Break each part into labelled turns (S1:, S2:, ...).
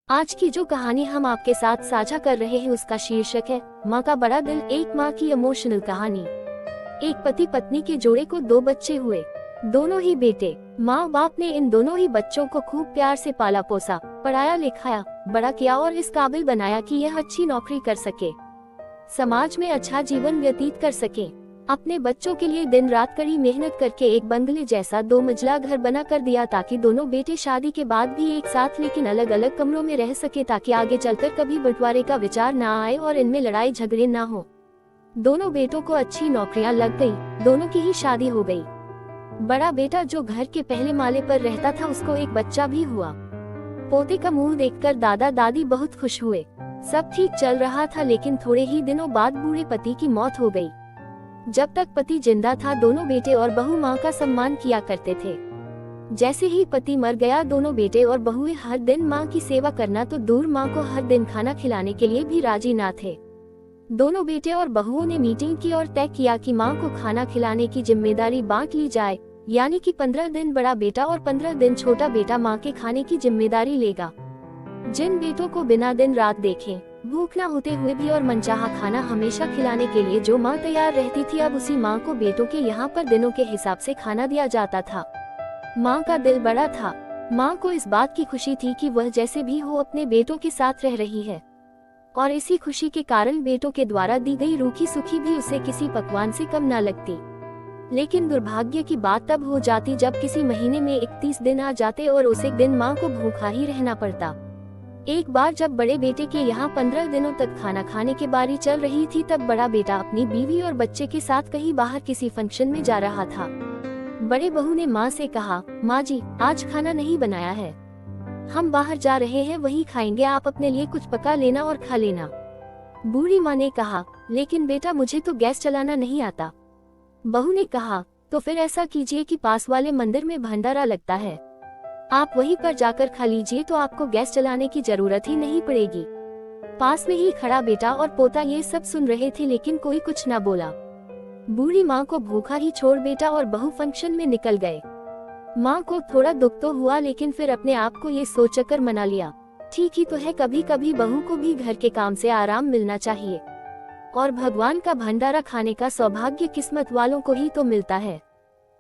S1: आज की जो कहानी हम आपके साथ साझा कर रहे हैं उसका शीर्षक है माँ का बड़ा दिल, एक माँ की इमोशनल कहानी। एक पति पत्नी के जोड़े को 2 बच्चे हुए, दोनों ही बेटे। माँ बाप ने इन दोनों ही बच्चों को खूब प्यार से पाला पोसा, पढ़ाया लिखाया, बड़ा किया और इस काबिल बनाया कि यह अच्छी नौकरी कर सके, समाज में अच्छा जीवन व्यतीत कर सके। अपने बच्चों के लिए दिन रात कड़ी मेहनत करके एक बंगले जैसा 2 मंजिला घर बना कर दिया ताकि दोनों बेटे शादी के बाद भी एक साथ लेकिन अलग अलग कमरों में रह सके, ताकि आगे चलकर कभी बंटवारे का विचार ना आए और इनमें लड़ाई झगड़े ना हो। दोनों बेटों को अच्छी नौकरियां लग गई, दोनों की ही शादी हो गई। बड़ा बेटा जो घर के पहले माले पर रहता था उसको एक बच्चा भी हुआ। पोते का मुंह देखकर दादा दादी बहुत खुश हुए। सब ठीक चल रहा था लेकिन थोड़े ही दिनों बाद बूढ़े पति की मौत हो गई। जब तक पति जिंदा था दोनों बेटे और बहू माँ का सम्मान किया करते थे। जैसे ही पति मर गया दोनों बेटे और बहुएं हर दिन माँ की सेवा करना तो दूर माँ को हर दिन खाना खिलाने के लिए भी राजी ना थे। दोनों बेटे और बहुओं ने मीटिंग की और तय किया कि माँ को खाना खिलाने की जिम्मेदारी बांट ली जाए, यानी कि 15 दिन बड़ा बेटा और 15 दिन छोटा बेटा माँ के खाने की जिम्मेदारी लेगा। जिन बेटों को बिना दिन रात देखे भूख न होते हुए भी और मनचाहा खाना हमेशा खिलाने के लिए जो माँ तैयार रहती थी, अब उसी माँ को बेटों के यहाँ पर दिनों के हिसाब से खाना दिया जाता था। माँ का दिल बड़ा था। माँ को इस बात की खुशी थी कि वह जैसे भी हो अपने बेटों के साथ रह रही है, और इसी खुशी के कारण बेटों के द्वारा दी गई रूखी सूखी भी उसे किसी पकवान से कम न लगती। लेकिन दुर्भाग्य की बात तब हो जाती जब किसी महीने में 31 दिन आ जाते और उस एक दिन माँ को भूखा ही रहना पड़ता। एक बार जब बड़े बेटे के यहाँ 15 दिनों तक खाना खाने की बारी चल रही थी तब बड़ा बेटा अपनी बीवी और बच्चे के साथ कहीं बाहर किसी फंक्शन में जा रहा था। बड़े बहू ने माँ से कहा, माँ जी आज खाना नहीं बनाया है, हम बाहर जा रहे हैं वहीं खाएंगे, आप अपने लिए कुछ पका लेना और खा लेना। बूढ़ी माँ ने कहा, लेकिन बेटा मुझे तो गैस चलाना नहीं आता। बहू ने कहा, तो फिर ऐसा कीजिए कि पास वाले मंदिर में भंडारा लगता है, आप वहीं पर जाकर खा लीजिए तो आपको गैस चलाने की जरूरत ही नहीं पड़ेगी। पास में ही खड़ा बेटा और पोता ये सब सुन रहे थे लेकिन कोई कुछ न बोला। बूढ़ी माँ को भूखा ही छोड़ बेटा और बहू फंक्शन में निकल गए। माँ को थोड़ा दुख तो हुआ लेकिन फिर अपने आप को ये सोचकर मना लिया, ठीक ही तो है, कभी कभी बहू को भी घर के काम से आराम मिलना चाहिए, और भगवान का भंडारा खाने का सौभाग्य किस्मत वालों को ही तो मिलता है।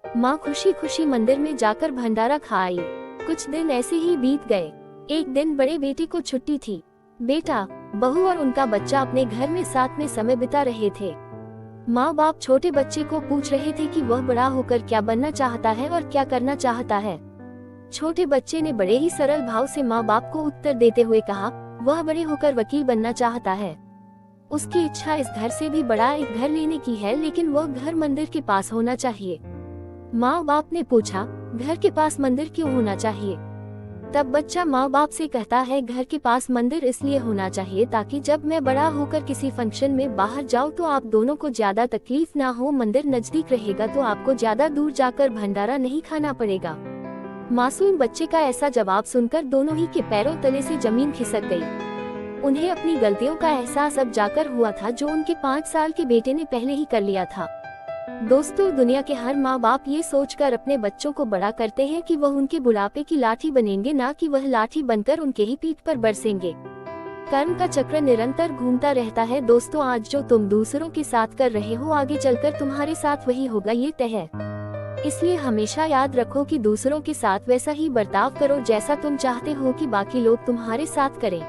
S1: माँ खुशी खुशी मंदिर में जाकर भंडारा खा आई। कुछ दिन ऐसे ही बीत गए। एक दिन बड़े बेटे को छुट्टी थी। बेटा, बहू और उनका बच्चा अपने घर में साथ में समय बिता रहे थे। माँ बाप छोटे बच्चे को पूछ रहे थे कि वह बड़ा होकर क्या बनना चाहता है और क्या करना चाहता है। छोटे बच्चे ने बड़े ही सरल भाव से माँ बाप को उत्तर देते हुए कहा, वह बड़े होकर वकील बनना चाहता है। उसकी इच्छा इस घर से भी बड़ा एक घर लेने की है, लेकिन वह घर मंदिर के पास होना चाहिए। माँ बाप ने पूछा, घर के पास मंदिर क्यों होना चाहिए? तब बच्चा माँ बाप से कहता है, घर के पास मंदिर इसलिए होना चाहिए ताकि जब मैं बड़ा होकर किसी फंक्शन में बाहर जाऊँ तो आप दोनों को ज्यादा तकलीफ ना हो, मंदिर नजदीक रहेगा तो आपको ज्यादा दूर जाकर भंडारा नहीं खाना पड़ेगा। मासूम बच्चे का ऐसा जवाब सुनकर दोनों ही के पैरों तले से जमीन खिसक गई। उन्हें अपनी गलतियों का एहसास अब जाकर हुआ था जो उनके 5 साल के बेटे ने पहले ही कर लिया था। दोस्तों, दुनिया के हर माँ बाप ये सोचकर अपने बच्चों को बड़ा करते हैं कि वह उनके बुढ़ापे की लाठी बनेंगे, ना कि वह लाठी बनकर उनके ही पीठ पर बरसेंगे। कर्म का चक्र निरंतर घूमता रहता है। दोस्तों, आज जो तुम दूसरों के साथ कर रहे हो आगे चलकर तुम्हारे साथ वही होगा, ये तय है। इसलिए हमेशा याद रखो कि दूसरों के साथ वैसा ही बर्ताव करो जैसा तुम चाहते हो कि बाकी लोग तुम्हारे साथ करें।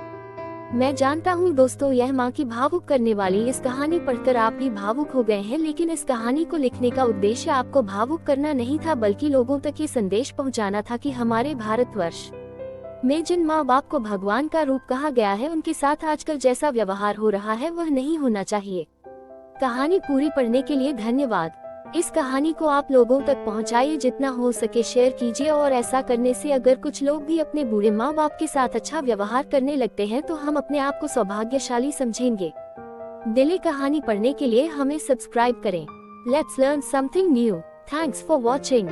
S1: मैं जानता हूँ दोस्तों, यह माँ की भावुक करने वाली इस कहानी पढ़कर आप भी भावुक हो गए हैं, लेकिन इस कहानी को लिखने का उद्देश्य आपको भावुक करना नहीं था, बल्कि लोगों तक ये संदेश पहुँचाना था कि हमारे भारतवर्ष में जिन माँ बाप को भगवान का रूप कहा गया है उनके साथ आजकल जैसा व्यवहार हो रहा है वह नहीं होना चाहिए। कहानी पूरी पढ़ने के लिए धन्यवाद। इस कहानी को आप लोगों तक पहुंचाइए, जितना हो सके शेयर कीजिए, और ऐसा करने से अगर कुछ लोग भी अपने बूढ़े माँ बाप के साथ अच्छा व्यवहार करने लगते हैं तो हम अपने आप को सौभाग्यशाली समझेंगे। दिली कहानी पढ़ने के लिए हमें सब्सक्राइब करें। Let's learn something new. Thanks for watching.